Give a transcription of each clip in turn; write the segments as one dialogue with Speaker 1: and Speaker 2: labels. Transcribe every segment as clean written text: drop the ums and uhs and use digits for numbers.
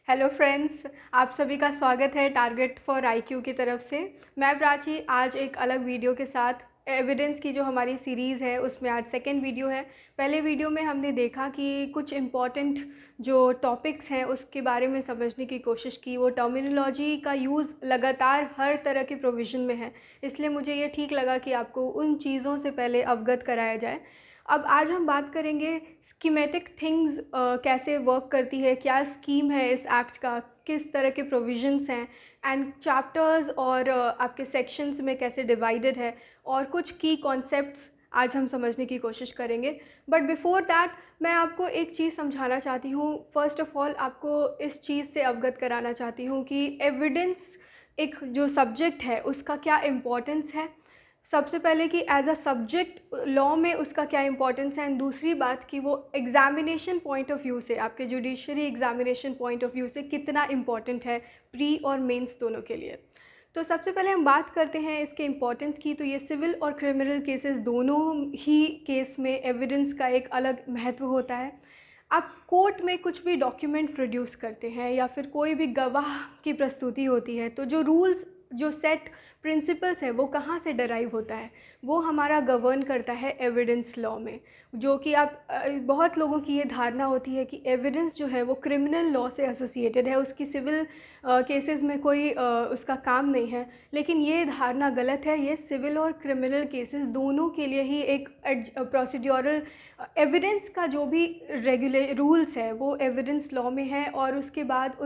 Speaker 1: Hello friends, आप सभी का स्वागत है टारगेट फॉर आईक्यू की तरफ से। मैं प्राची आज एक अलग वीडियो के साथ एविडेंस की जो हमारी सीरीज़ है उसमें आज सेकेंड वीडियो है। पहले वीडियो में हमने देखा कि कुछ इम्पॉर्टेंट जो टॉपिक्स हैं उसके बारे में समझने की कोशिश की। वो टर्मिनोलॉजी का यूज़ लगातार हर तरह के प्रोविज़न में है, इसलिए मुझे ये ठीक लगा कि आपको उन चीज़ों से पहले अवगत कराया जाए। अब आज हम बात करेंगे स्कीमेटिक थिंग्स कैसे वर्क करती है, क्या स्कीम है इस एक्ट का, किस तरह के प्रोविजंस हैं एंड चैप्टर्स और आपके सेक्शंस में कैसे डिवाइडेड है, और कुछ की कॉन्सेप्ट्स आज हम समझने की कोशिश करेंगे। बट बिफोर दैट मैं आपको एक चीज़ समझाना चाहती हूँ। फर्स्ट ऑफ ऑल आपको इस चीज़ से अवगत कराना चाहती हूँ कि एविडेंस एक जो सब्जेक्ट है उसका क्या इम्पोर्टेंस है। सबसे पहले कि एज अ सब्जेक्ट लॉ में उसका क्या इंपॉर्टेंस है, एंड दूसरी बात कि वो एग्ज़ामिनेशन पॉइंट ऑफ व्यू से, आपके judiciary examination point of view से कितना इम्पॉर्टेंट है प्री और मेंस दोनों के लिए। तो सबसे पहले हम बात करते हैं इसके इम्पॉर्टेंस की। तो ये सिविल और क्रिमिनल केसेस दोनों ही केस में एविडेंस का एक अलग महत्व होता है। आप कोर्ट में कुछ भी डॉक्यूमेंट प्रोड्यूस करते हैं या फिर कोई भी गवाह की प्रस्तुति होती है, तो जो रूल्स, जो सेट प्रिंसिपल्स है वो कहाँ से डराइव होता है, वो हमारा गवर्न करता है एविडेंस लॉ में। जो कि आप बहुत लोगों की ये धारणा होती है कि एविडेंस जो है वो क्रिमिनल लॉ से एसोसिएटेड है, उसकी सिविल केसेस में कोई उसका काम नहीं है। लेकिन ये धारणा गलत है। ये सिविल और क्रिमिनल केसेस दोनों के लिए ही एक प्रोसीड्यूरल एविडेंस का जो भी रूल्स है वो एविडेंस लॉ में है, और उसके बाद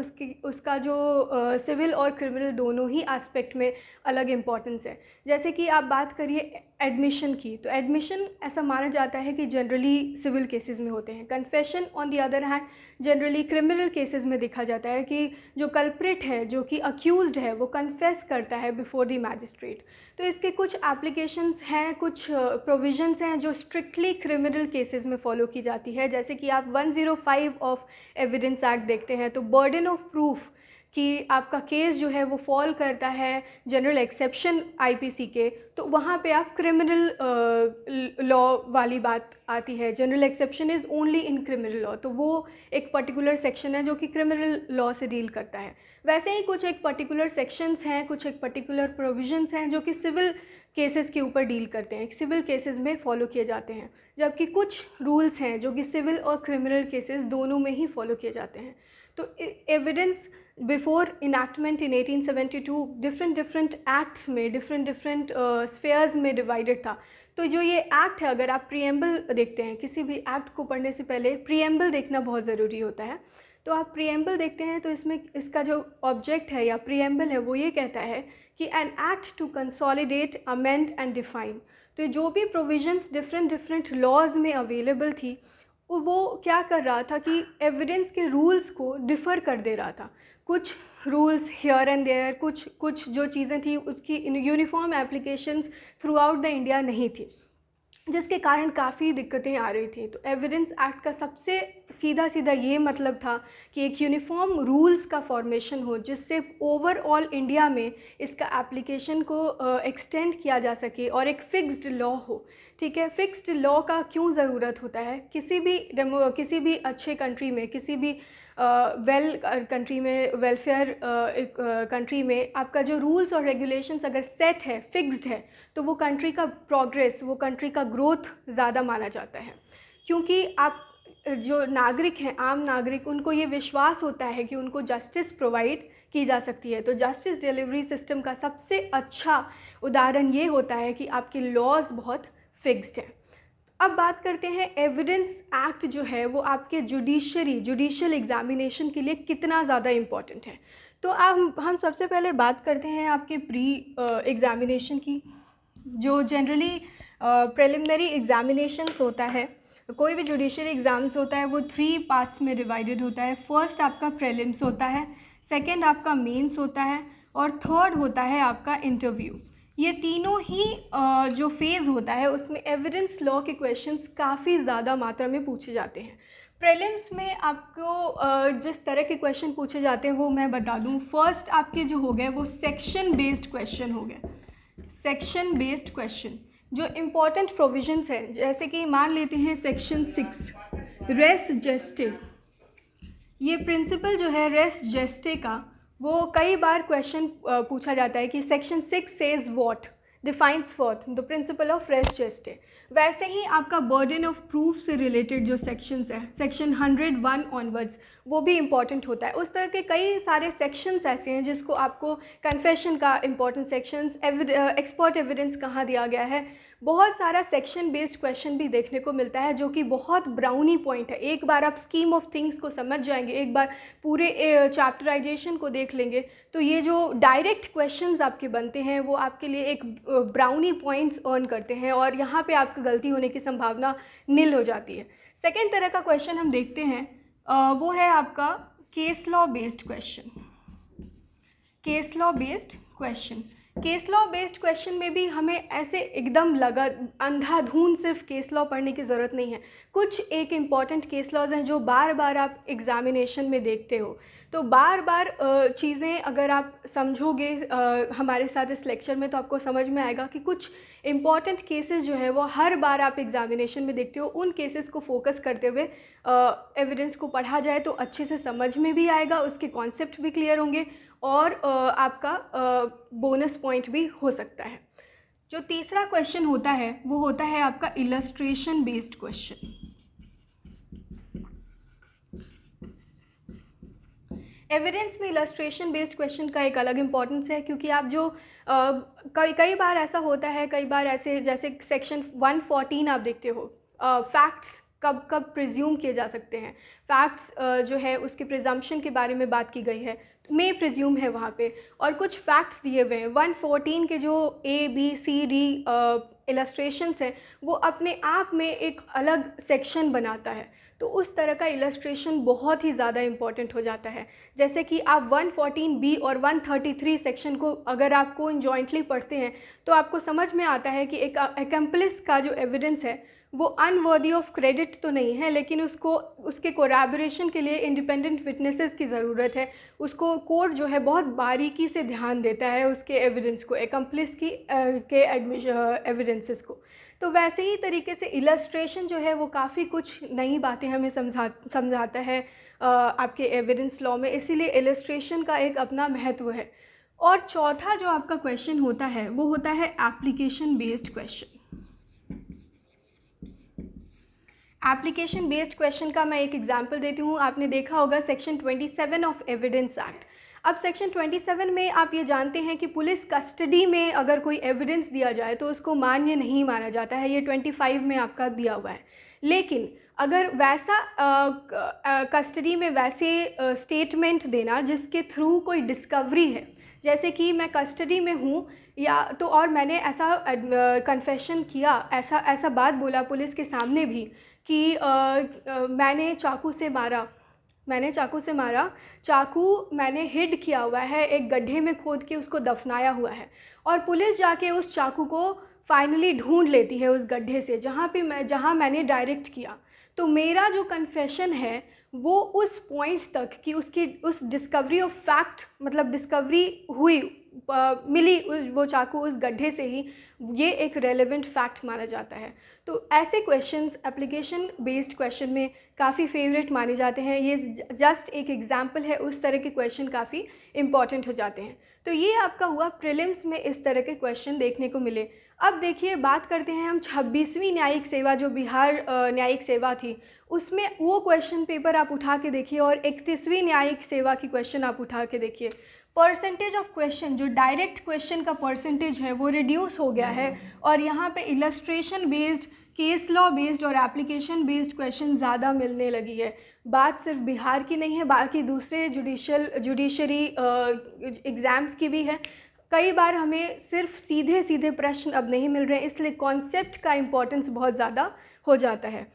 Speaker 1: उसका जो सिविल और क्रिमिनल दोनों ही एस्पेक्ट में अलग इम्पॉर्टेंस है। जैसे कि आप बात करिए एडमिशन की, तो एडमिशन ऐसा माना जाता है कि जनरली सिविल केसेस में होते हैं। Confession on the other hand generally criminal cases में देखा जाता है कि जो कल्प्रिट है, जो कि अक्यूज्ड है, वो कन्फेस करता है बिफोर द मैजिस्ट्रेट। तो इसके कुछ एप्लीकेशंस हैं, कुछ प्रोविजंस हैं जो स्ट्रिक्टली क्रिमिनल केसेस में फॉलो की जाती है। जैसे कि आप 105 ऑफ एविडेंस एक्ट देखते हैं, तो बर्डन ऑफ प्रूफ कि आपका केस जो है वो फॉल करता है जनरल एक्सेप्शन आईपीसी के, तो वहाँ पे आप क्रिमिनल लॉ वाली बात आती है। General exception is only in criminal law, तो वो एक पर्टिकुलर सेक्शन है जो कि क्रिमिनल लॉ से डील करता है। वैसे ही कुछ एक पर्टिकुलर सेक्शंस हैं, कुछ एक पर्टिकुलर प्रोविजंस हैं जो कि सिविल केसेस के ऊपर डील करते हैं, सिविल केसेस में फॉलो किए जाते हैं। जबकि कुछ रूल्स हैं जो कि सिविल और क्रिमिनल केसेस दोनों में ही फॉलो किए जाते हैं। तो एविडेंस बिफोर इनैक्टमेंट इन 1872 डिफरेंट एक्ट्स में डिफरेंट स्फेयर्स में डिवाइडेड था। तो जो ये एक्ट है, अगर आप प्रीएम्बल देखते हैं, किसी भी एक्ट को पढ़ने से पहले प्रीएम्बल देखना बहुत ज़रूरी होता है। तो आप प्रीएम्बल देखते हैं तो इसमें इसका जो ऑब्जेक्ट है या प्रीएम्बल है वो ये कहता है कि an act to consolidate, amend and define. तो जो भी प्रोविजंस डिफरेंट लॉज में अवेलेबल थी, वो क्या कर रहा था कि एविडेंस के रूल्स को डिफ़र कर दे रहा था। कुछ रूल्स हियर एंड देयर, कुछ जो चीज़ें थी उसकी uniform applications through out the India नहीं थी, जिसके कारण काफ़ी दिक्कतें आ रही थी। तो एविडेंस एक्ट का सबसे सीधा ये मतलब था कि एक यूनिफॉर्म रूल्स का फॉर्मेशन हो, जिससे ओवरऑल इंडिया में इसका एप्लीकेशन को एक्सटेंड किया जा सके और एक फिक्स्ड लॉ हो। ठीक है, फिक्स्ड लॉ का क्यों ज़रूरत होता है? किसी भी अच्छे कंट्री में, किसी भी कंट्री में, वेलफेयर कंट्री में आपका जो रूल्स और रेगुलेशंस अगर सेट है, फिक्स्ड है, तो वो कंट्री का प्रोग्रेस, वो कंट्री का ग्रोथ ज़्यादा माना जाता है। क्योंकि आप जो नागरिक हैं, आम नागरिक, उनको ये विश्वास होता है कि उनको जस्टिस प्रोवाइड की जा सकती है। तो जस्टिस डिलीवरी सिस्टम का सबसे अच्छा उदाहरण ये होता है कि आपके लॉज बहुत फिक्स्ड हैं। अब बात करते हैं एविडेंस एक्ट जो है वो आपके जुडिशियल एग्जामिनेशन के लिए कितना ज़्यादा इम्पॉर्टेंट है। तो अब हम सबसे पहले बात करते हैं आपके प्री एग्ज़ामिनेशन की। जो जनरली प्रिलिमिनरी एग्जामिनेशंस होता है, कोई भी जुडिशियल एग्ज़ाम्स होता है, वो 3 पार्ट्स में डिवाइडेड होता है। फर्स्ट आपका प्रीलिम्स होता है, सेकंड आपका मेंस होता है, और थर्ड होता है आपका इंटरव्यू। ये तीनों ही जो फेज़ होता है उसमें एविडेंस लॉ के क्वेश्चंस काफ़ी ज़्यादा मात्रा में पूछे जाते हैं। प्रीलिम्स में आपको जिस तरह के क्वेश्चन पूछे जाते हैं वो मैं बता दूं। फर्स्ट आपके जो हो गए वो सेक्शन बेस्ड क्वेश्चन हो गए। सेक्शन बेस्ड क्वेश्चन जो इम्पॉर्टेंट प्रोविजंस हैं, जैसे कि मान लेते हैं सेक्शन 6 रेस जस्टिस, ये प्रिंसिपल जो है रेस्ट जेस्टे का, वो कई बार क्वेश्चन पूछा जाता है कि section 6 says what, defines what the principle of res gestae. वैसे ही आपका बर्डन ऑफ प्रूफ से रिलेटेड जो सेक्शंस है, सेक्शन 101 ऑनवर्ड्स, वो भी इंपॉर्टेंट होता है। उस तरह के कई सारे सेक्शंस ऐसे हैं जिसको आपको कन्फेशन का इंपॉर्टेंट सेक्शंस, एक्सपर्ट एविडेंस कहाँ दिया गया है, बहुत सारा सेक्शन बेस्ड क्वेश्चन भी देखने को मिलता है, जो कि बहुत ब्राउनी पॉइंट है। एक बार आप स्कीम ऑफ थिंग्स को समझ जाएंगे, एक बार पूरे चैप्टराइजेशन को देख लेंगे, तो ये जो डायरेक्ट क्वेश्चंस आपके बनते हैं वो आपके लिए एक ब्राउनी पॉइंट्स अर्न करते हैं, और यहाँ पे आपकी गलती होने की संभावना नील हो जाती है। सेकेंड तरह का क्वेश्चन हम देखते हैं, वो है आपका case law based question. Case law based question, case law based question में भी हमें ऐसे एकदम लगा अंधाधुंध सिर्फ केस लॉ पढ़ने की ज़रूरत नहीं है। कुछ एक इम्पॉर्टेंट केस लॉज हैं जो बार बार आप एग्जामिनेशन में देखते हो, तो बार बार चीज़ें अगर आप समझोगे हमारे साथ इस लेक्चर में, तो आपको समझ में आएगा कि कुछ इम्पॉर्टेंट केसेस जो है वो हर बार आप एग्जामिनेशन में देखते हो। उन केसेस को फोकस करते हुए एविडेंस को पढ़ा जाए तो अच्छे से समझ में भी आएगा, उसके कॉन्सेप्ट भी क्लियर होंगे, और आपका बोनस पॉइंट भी हो सकता है। जो तीसरा क्वेश्चन होता है वो होता है आपका इलस्ट्रेशन बेस्ड क्वेश्चन। एविडेंस में इलस्ट्रेशन बेस्ड क्वेश्चन का एक अलग इंपॉर्टेंस है, क्योंकि आप जो कई बार ऐसा होता है, कई बार ऐसे जैसे सेक्शन 114 आप देखते हो, फैक्ट्स कब कब प्रिज्यूम किए जा सकते हैं, फैक्ट्स जो है उसके प्रिजम्पशन के बारे में बात की गई है, मे प्रिज्यूम है वहाँ पे, और कुछ फैक्ट्स दिए हुए हैं। 114 के जो ABCD इलस्ट्रेशंस हैं वो अपने आप में एक अलग सेक्शन बनाता है, तो उस तरह का इलस्ट्रेशन बहुत ही ज़्यादा इम्पॉर्टेंट हो जाता है। जैसे कि आप 114B और 133 सेक्शन को अगर आपको जॉइंटली पढ़ते हैं तो आपको समझ में आता है कि एक एक्म्प्लिस का जो एविडेंस है वो अनवर्दी ऑफ क्रेडिट तो नहीं है, लेकिन उसको उसके कोरैबोरेशन के लिए इंडिपेंडेंट विटनेसेस की ज़रूरत है। उसको कोर्ट जो है बहुत बारीकी से ध्यान देता है उसके एविडेंस को, एक्म्प्लिस की के एविडेंसेस को। तो वैसे ही तरीके से इलस्ट्रेशन जो है वो काफ़ी कुछ नई बातें हमें समझाता है आपके एविडेंस लॉ में, इसीलिए इलस्ट्रेशन का एक अपना महत्व है। और चौथा जो आपका क्वेश्चन होता है वो होता है application based question. Application based question का मैं एक एग्जांपल देती हूँ। आपने देखा होगा सेक्शन 27 ऑफ एविडेंस एक्ट। अब सेक्शन 27 में आप ये जानते हैं कि पुलिस कस्टडी में अगर कोई एविडेंस दिया जाए तो उसको मान्य नहीं माना जाता है, ये 25 में आपका दिया हुआ है। लेकिन अगर वैसा कस्टडी में वैसे स्टेटमेंट देना जिसके थ्रू कोई डिस्कवरी है, जैसे कि मैं कस्टडी में हूँ या तो और मैंने ऐसा कन्फेशन किया, ऐसा बात बोला पुलिस के सामने भी कि मैंने चाकू से मारा, चाकू मैंने हिड किया हुआ है, एक गड्ढे में खोद के उसको दफनाया हुआ है, और पुलिस जाके उस चाकू को फाइनली ढूंढ लेती है उस गड्ढे से जहाँ मैंने डायरेक्ट किया। तो मेरा जो कन्फेशन है वो उस पॉइंट तक कि उसकी उस डिस्कवरी ऑफ फैक्ट, मतलब डिस्कवरी हुई मिली वो चाकू उस गड्ढे से ही, ये एक रेलेवेंट फैक्ट माना जाता है। तो ऐसे क्वेश्चंस एप्लीकेशन बेस्ड क्वेश्चन में काफ़ी फेवरेट माने जाते हैं। ये जस्ट एक एग्जांपल है, उस तरह के क्वेश्चन काफ़ी इंपॉर्टेंट हो जाते हैं। तो ये आपका हुआ प्रीलिम्स में इस तरह के क्वेश्चन देखने को मिले। अब देखिए बात करते हैं हम 26वीं न्यायिक सेवा, जो बिहार न्यायिक सेवा थी, उसमें वो क्वेश्चन पेपर आप उठा के देखिए, और 31वीं न्यायिक सेवा की क्वेश्चन आप उठा के देखिए। परसेंटेज ऑफ क्वेश्चन, जो डायरेक्ट क्वेश्चन का परसेंटेज है वो रिड्यूस हो गया है, और यहाँ पे illustration based, case law based और एप्लीकेशन बेस्ड क्वेश्चन ज़्यादा मिलने लगी है। बात सिर्फ बिहार की नहीं है, बाकी दूसरे जुडिशरी एग्ज़ाम्स की भी है। कई बार हमें सिर्फ सीधे प्रश्न अब नहीं मिल रहे हैं, इसलिए कॉन्सेप्ट का इम्पोर्टेंस बहुत ज़्यादा हो जाता है।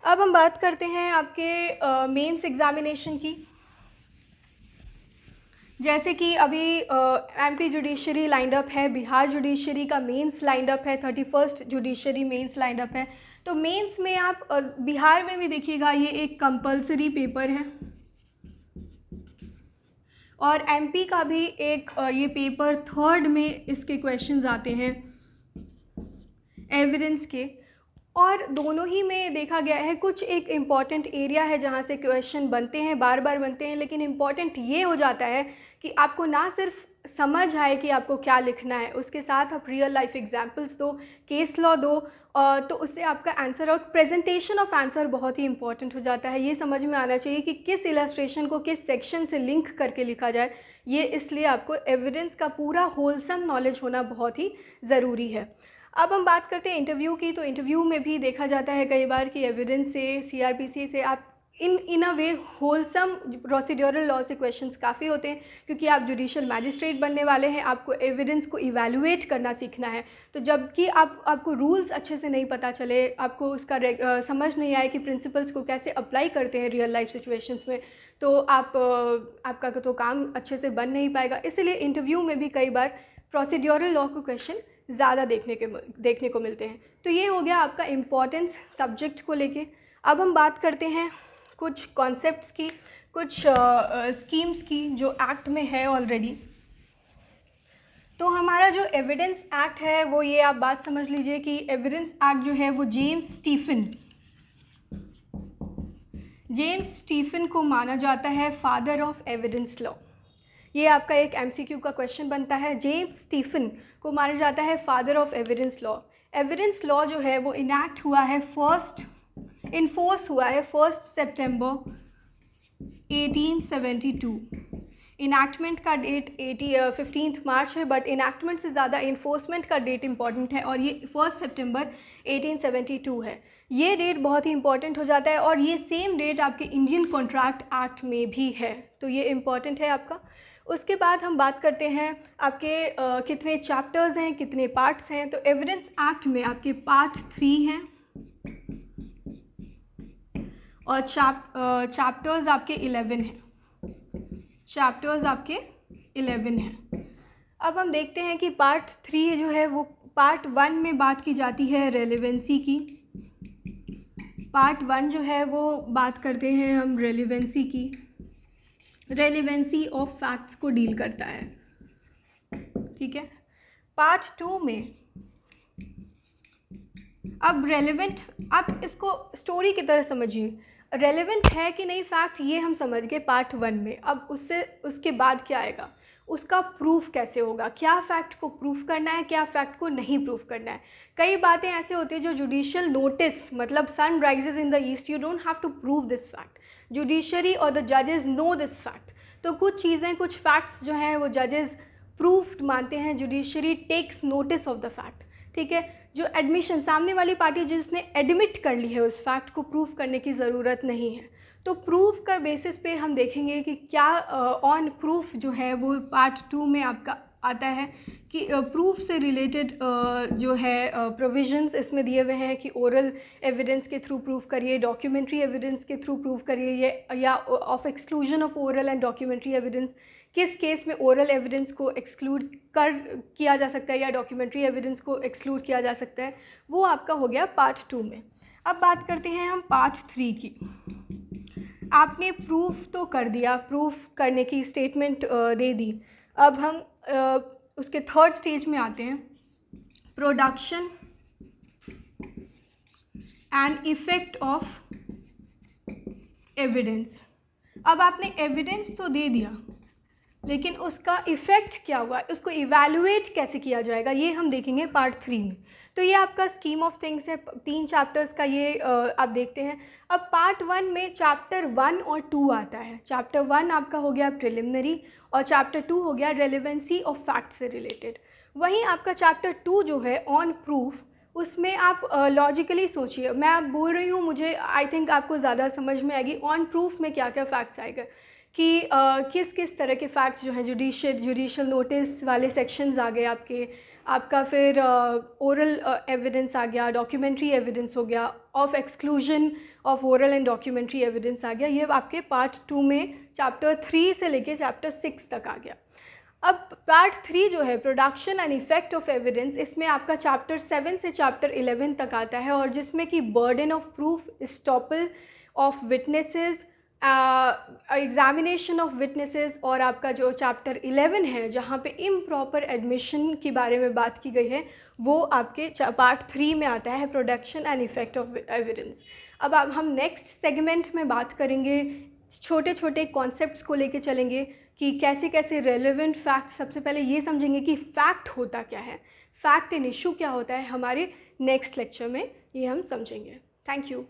Speaker 1: अब हम बात करते हैं आपके मेंस एग्ज़ामिनेशन की। जैसे कि अभी MP जुडिशरी लाइंड अप है, बिहार जुडिशरी का मेंस लाइंड अप है, 31st judiciary mains lined up है। तो मेंस में आप बिहार में भी देखिएगा, ये एक कंपलसरी पेपर है, और MP का भी एक ये पेपर 3rd में इसके क्वेश्चंस आते हैं एविडेंस के। और दोनों ही में देखा गया है कुछ एक इम्पॉर्टेंट एरिया है जहाँ से क्वेश्चन बनते हैं, बार बार बनते हैं, लेकिन इम्पॉर्टेंट ये हो जाता है कि आपको ना सिर्फ समझ आए कि आपको क्या लिखना है, उसके साथ आप रियल लाइफ एग्जांपल्स दो, केस लॉ दो, तो उससे आपका आंसर और प्रेजेंटेशन ऑफ आंसर बहुत ही इंपॉर्टेंट हो जाता है। ये समझ में आना चाहिए कि किस इलस्ट्रेशन को किस सेक्शन से लिंक करके लिखा जाए, ये इसलिए आपको एविडेंस का पूरा होलसम नॉलेज होना बहुत ही ज़रूरी है। अब हम बात करते हैं इंटरव्यू की। तो इंटरव्यू में भी देखा जाता है कई बार कि एविडेंस से, सीआरपीसी से आप इन अ वे होलसम प्रोसीड्यूरल लॉ से क्वेश्चंस काफ़ी होते हैं, क्योंकि आप जुडिशियल मैजिस्ट्रेट बनने वाले हैं, आपको एविडेंस को इवैल्यूएट करना सीखना है। तो जबकि आपको रूल्स अच्छे से नहीं पता चले, आपको उसका समझ नहीं आए कि प्रिंसिपल्स को कैसे अप्लाई करते हैं रियल लाइफ सिचुएशंस में, तो आपका तो काम अच्छे से बन नहीं पाएगा। इसलिए इंटरव्यू में भी कई बार प्रोसीड्यूरल लॉ के क्वेश्चन ज़्यादा देखने को मिलते हैं। तो ये हो गया आपका इम्पॉर्टेंस सब्जेक्ट को लेके। अब हम बात करते हैं कुछ कॉन्सेप्ट्स की, कुछ स्कीम्स की जो एक्ट में है ऑलरेडी। तो हमारा जो एविडेंस एक्ट है वो ये आप बात समझ लीजिए कि एविडेंस एक्ट जो है वो जेम्स स्टीफन को माना जाता है फादर ऑफ एविडेंस लॉ। ये आपका एक एमसीक्यू का क्वेश्चन बनता है। जेम्स स्टीफन को माना जाता है father of evidence law. Evidence law जो है वो इनैक्ट हुआ है इन्फोर्स हुआ है 1 सितंबर 1872। इनैक्टमेंट का डेट 15 मार्च है, बट इनैक्टमेंट से ज़्यादा इन्फोर्समेंट का डेट इंपॉर्टेंट है, और ये 1 सितंबर 1872 है। ये डेट बहुत ही इंपॉर्टेंट हो जाता है, और ये सेम डेट आपके इंडियन कॉन्ट्रैक्ट एक्ट में भी है, तो ये इंपॉर्टेंट है आपका। उसके बाद हम बात करते हैं आपके कितने चैप्टर्स हैं, कितने पार्ट्स हैं। तो एविडेंस एक्ट में आपके पार्ट 3 हैं और चैप्टर्स आपके 11 हैं। अब हम देखते हैं कि पार्ट 3 जो है वो पार्ट 1 में बात की जाती है रेलेवेंसी की। पार्ट 1 जो है वो बात करते हैं हम रेलेवेंसी की। रेलेवेंसी ऑफ फैक्ट्स को डील करता है, ठीक है। पार्ट 2 में अब रेलेवेंट, आप इसको स्टोरी की तरह समझिए, रेलेवेंट है कि नहीं फैक्ट ये हम समझ गए पार्ट 1 में। अब उसके बाद क्या आएगा, उसका प्रूफ कैसे होगा, क्या फैक्ट को प्रूफ करना है, क्या फैक्ट को नहीं प्रूफ करना है। कई बातें ऐसे होती है जो जुडिशियल नोटिस, मतलब sun rises in the east, you don't have to prove this fact, judiciary और द जजेस नो दिस फैक्ट। तो कुछ चीज़ें, कुछ फैक्ट्स जो हैं वो जजेस प्रूफ्ड मानते हैं, judiciary takes notice of the fact, ठीक है। जो एडमिशन, सामने वाली पार्टी जिसने एडमिट कर ली है उस फैक्ट को प्रूफ करने की ज़रूरत नहीं है। तो प्रूफ का बेसिस पे हम देखेंगे कि क्या ऑन प्रूफ जो है वो पार्ट 2 में आपका आता है कि प्रूफ से रिलेटेड जो है प्रोविजंस इसमें दिए हुए हैं कि ओरल एविडेंस के थ्रू प्रूफ करिए, डॉक्यूमेंट्री एविडेंस के थ्रू प्रूफ करिए, ये या of exclusion of oral and documentary evidence, किस केस में ओरल एविडेंस को एक्सक्लूड किया जा सकता है या डॉक्यूमेंट्री एविडेंस को एक्सक्लूड किया जा सकता है, वो आपका हो गया पार्ट 2 में। अब बात करते हैं हम पार्ट 3 की। आपने प्रूफ तो कर दिया, प्रूफ करने की स्टेटमेंट दे दी। अब हम उसके थर्ड स्टेज में आते हैं, production and effect of evidence. अब आपने एविडेंस तो दे दिया, लेकिन उसका इफ़ेक्ट क्या हुआ, उसको इवैल्यूएट कैसे किया जाएगा, ये हम देखेंगे पार्ट 3 में। तो ये आपका स्कीम ऑफ थिंग्स है, 3 चैप्टर्स का ये आप देखते हैं। अब पार्ट 1 में चैप्टर 1 और 2 आता है। चैप्टर 1 आपका हो गया प्रिलिमिनरी और चैप्टर 2 हो गया रेलेवेंसी ऑफ फैक्ट से रिलेटेड। वहीं आपका चैप्टर 2 जो है ऑन प्रूफ, उसमें आप लॉजिकली सोचिए, मैं आप बोल रही हूँ, मुझे आई थिंक आपको ज़्यादा समझ में आएगी ऑन प्रूफ में क्या क्या फैक्ट्स आएगा, कि किस किस तरह के फैक्ट्स जो हैं, जुडिशियल नोटिस वाले सेक्शंस आ गए आपका फिर ओरल एविडेंस आ गया, डॉक्यूमेंट्री एविडेंस हो गया, of exclusion of oral and documentary evidence आ गया। ये आपके पार्ट 2 में चैप्टर 3 से लेके चैप्टर 6 तक आ गया। अब पार्ट 3 जो है production and effect of evidence, इसमें आपका चैप्टर 7 से चैप्टर 11 तक आता है, और जिसमें कि burden of proof, estoppel of witnesses, examination of witnesses और आपका जो चैप्टर 11 है जहाँ पे इम्प्रॉपर एडमिशन के बारे में बात की गई है, वो आपके पार्ट 3 में आता है, production and effect of evidence. अब हम नेक्स्ट सेगमेंट में बात करेंगे, छोटे छोटे कॉन्सेप्ट्स को लेके चलेंगे कि कैसे कैसे रेलेवेंट फैक्ट, सबसे पहले ये समझेंगे कि फ़ैक्ट होता क्या है, फैक्ट एंड इशू क्या होता है, हमारे नेक्स्ट लेक्चर में ये हम समझेंगे। Thank you.